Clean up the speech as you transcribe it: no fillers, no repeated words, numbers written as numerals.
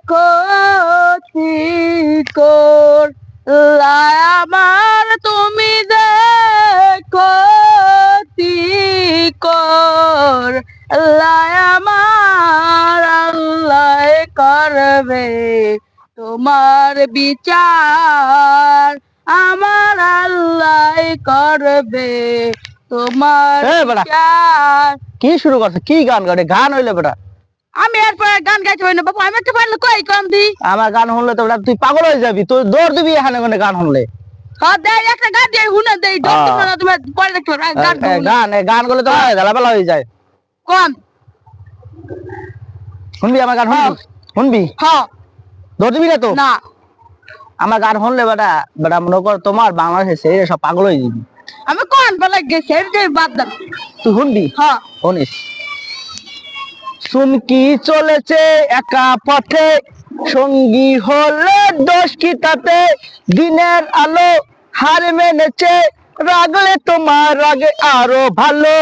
ক্ষতি করলা আমার, তুমি যে ক্ষতি করলা আমার, আল্লাহ করবে তোমার বিচার, আমার আল্লাহ করবে তোমার এ বেটা। বিচার। কি শুরু করছে? কি গান গাড়ি? গান হইলে বেটা, আমি এরপরে গান গাইতে পারি না বাবু, আমি একটু পারলে কই কম দি। আমার গান শুনলে তো বেটা তুই পাগল হয়ে যাবি, তুই দৌড় দিবি এখানে ওখানে গান শুনলে। হ্যাঁ দেয় একটা গান দিয়ে হুনে দেই, দশ দিন না তুমি পরে দেখতে পারো গান গান গুলো তো ঝালাপালা হয়ে যায়। কম। শুনবি আমার গান? শুনবি? শুনবি? হ্যাঁ। দৌড় দিবি না তো? না আমার গান শুনলে বেটা, বেটা মনে কর তোমার বাংলাদেশে সেই সব পাগল হয়ে যাবি। আমি কোন বলে গেছে এর বাদ দাও। তুই শুনবি? হ্যাঁ। শুনিস। চুমকি চলেছে একা পথে, সঙ্গী হলে দোষ কি তাতে, দিনের আলো হার মেনেছে, রাগলে তোমার রাগে আরো ভালো।